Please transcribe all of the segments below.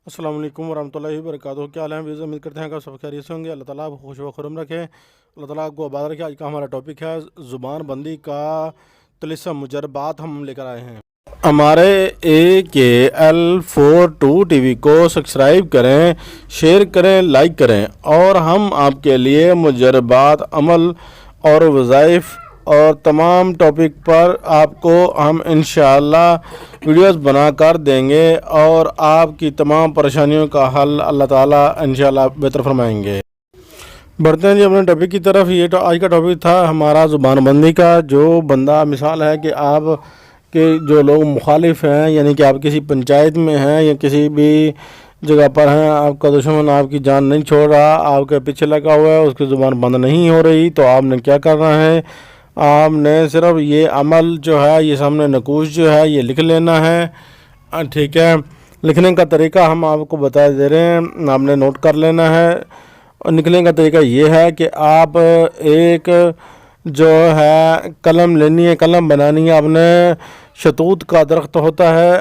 السلام علیکم ورحمۃ اللہ وبرکاتہ۔ کیا حال ہے ویز؟ امید کرتے ہیں کہ سب خیریت سے ہوں گے۔ اللہ تعالیٰ آپ کو خوش و خرم رکھے، اللہ تعالیٰ آپ کو آباد رکھے۔ آج کا ہمارا ٹاپک ہے زبان بندی کا طلسم مجربات ہم لے کر آئے ہیں۔ ہمارے AKL42 ٹی وی کو سبسکرائب کریں، شیئر کریں، لائک کریں، اور ہم آپ کے لیے مجربات، عمل اور وظائف اور تمام ٹاپک پر آپ کو ہم انشاءاللہ ویڈیوز بنا کر دیں گے، اور آپ کی تمام پریشانیوں کا حل اللہ تعالیٰ انشاءاللہ بہتر فرمائیں گے۔ بڑھتے ہیں جی اپنے ٹاپک کی طرف۔ یہ آج کا ٹاپک تھا ہمارا زبان بندی کا۔ جو بندہ، مثال ہے کہ آپ کے جو لوگ مخالف ہیں، یعنی کہ آپ کسی پنچایت میں ہیں یا کسی بھی جگہ پر ہیں، آپ کا دشمن آپ کی جان نہیں چھوڑ رہا، آپ کے پیچھے لگا ہوا ہے، اس کی زبان بند نہیں ہو رہی، تو آپ نے کیا کرنا ہے؟ آپ نے صرف یہ عمل جو ہے، یہ سامنے نقوش جو ہے، یہ لکھ لینا ہے۔ ٹھیک ہے، لکھنے کا طریقہ ہم آپ کو بتا دے رہے ہیں، آپ نے نوٹ کر لینا ہے۔ اور لکھنے کا طریقہ یہ ہے کہ آپ ایک جو ہے قلم لینی ہے، قلم بنانی ہے۔ آپ نے شتوت کا درخت ہوتا ہے،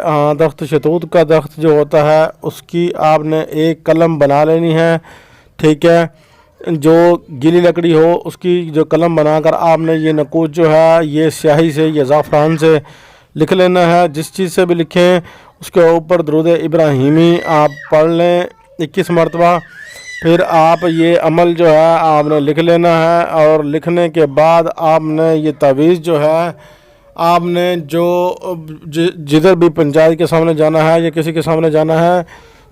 شتوت کا درخت جو ہوتا ہے، اس کی آپ نے ایک قلم بنا لینی ہے۔ ٹھیک ہے، جو گیلی لکڑی ہو اس کی جو قلم بنا کر آپ نے یہ نقوش جو ہے، یہ سیاہی سے یا زعفران سے لکھ لینا ہے۔ جس چیز سے بھی لکھیں اس کے اوپر درود ابراہیمی آپ پڑھ لیں 21 مرتبہ۔ پھر آپ یہ عمل جو ہے آپ نے لکھ لینا ہے، اور لکھنے کے بعد آپ نے یہ تعویذ جو ہے، آپ نے جو جدھر بھی پنچایت کے سامنے جانا ہے یا کسی کے سامنے جانا ہے،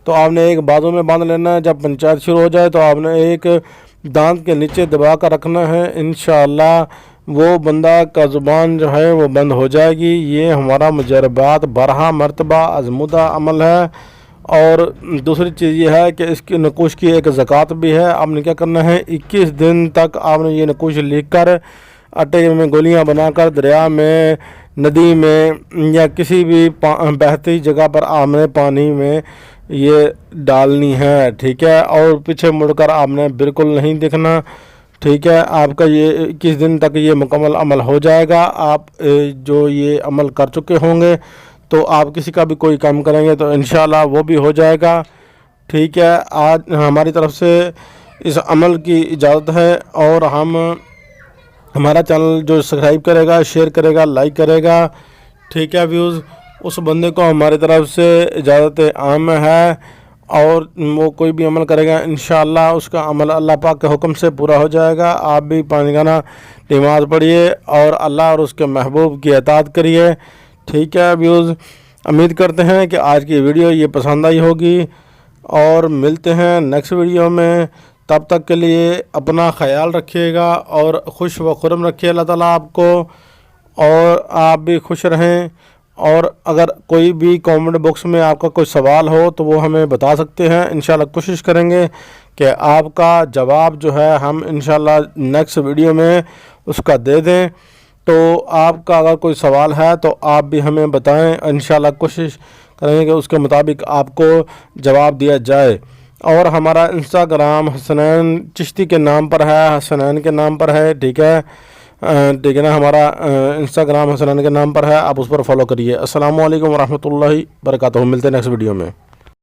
تو آپ نے ایک بازو میں باندھ لینا ہے۔ جب پنچایت شروع ہو جائے تو آپ نے ایک دانت کے نیچے دبا کر رکھنا ہے۔ انشاءاللہ وہ بندہ کا زبان جو ہے وہ بند ہو جائے گی۔ یہ ہمارا مجربات 12 مرتبہ آزمودہ عمل ہے۔ اور دوسری چیز یہ ہے کہ اس کی نقوش کی ایک زکوٰۃ بھی ہے۔ آپ نے کیا کرنا ہے؟ 21 دن تک آپ نے یہ نقوش لکھ کر آٹے میں گولیاں بنا کر دریا میں، ندی میں یا کسی بھی بہتی جگہ پر آپ نے پانی میں یہ ڈالنی ہے۔ ٹھیک ہے، اور پیچھے مڑ کر آپ نے بالکل نہیں دیکھنا۔ ٹھیک ہے، آپ کا یہ 21 دن تک یہ مکمل عمل ہو جائے گا۔ آپ جو یہ عمل کر چکے ہوں گے تو آپ کسی کا بھی کوئی کام کریں گے تو انشاءاللہ وہ بھی ہو جائے گا۔ ٹھیک ہے، آج ہماری طرف سے اس عمل کی اجازت ہے، اور ہمارا چینل جو سبسکرائب کرے گا، شیئر کرے گا، لائک کرے گا، ٹھیک ہے ویوز، اس بندے کو ہماری طرف سے اجازت عام ہے، اور وہ کوئی بھی عمل کرے گا انشاءاللہ اس کا عمل اللہ پاک کے حکم سے پورا ہو جائے گا۔ آپ بھی 5 گانا نماز پڑھیے اور اللہ اور اس کے محبوب کی اطاعت کریے۔ ٹھیک ہے ویوز، امید کرتے ہیں کہ آج کی ویڈیو یہ پسند آئی ہوگی، اور ملتے ہیں نیکسٹ ویڈیو میں۔ تب تک کے لیے اپنا خیال رکھیے گا اور خوش و خرم رکھیے اللہ تعالیٰ آپ کو، اور آپ بھی خوش رہیں۔ اور اگر کوئی بھی کامنٹ باکس میں آپ کا کوئی سوال ہو تو وہ ہمیں بتا سکتے ہیں، انشاءاللہ کوشش کریں گے کہ آپ کا جواب جو ہے ہم انشاءاللہ نیکسٹ ویڈیو میں اس کا دے دیں۔ تو آپ کا اگر کوئی سوال ہے تو آپ بھی ہمیں بتائیں، انشاءاللہ کوشش کریں گے کہ اس کے مطابق آپ کو جواب دیا جائے۔ اور ہمارا انسٹاگرام حسنین چشتی کے نام پر ہے، حسنین کے نام پر ہے۔ ٹھیک ہے، ٹھیک ہے نا، ہمارا انسٹاگرام حسنین کے نام پر ہے، آپ اس پر فالو کریے۔ السلام علیکم ورحمۃ اللہ وبرکاتہ۔ ملتے ہیں نیکسٹ ویڈیو میں۔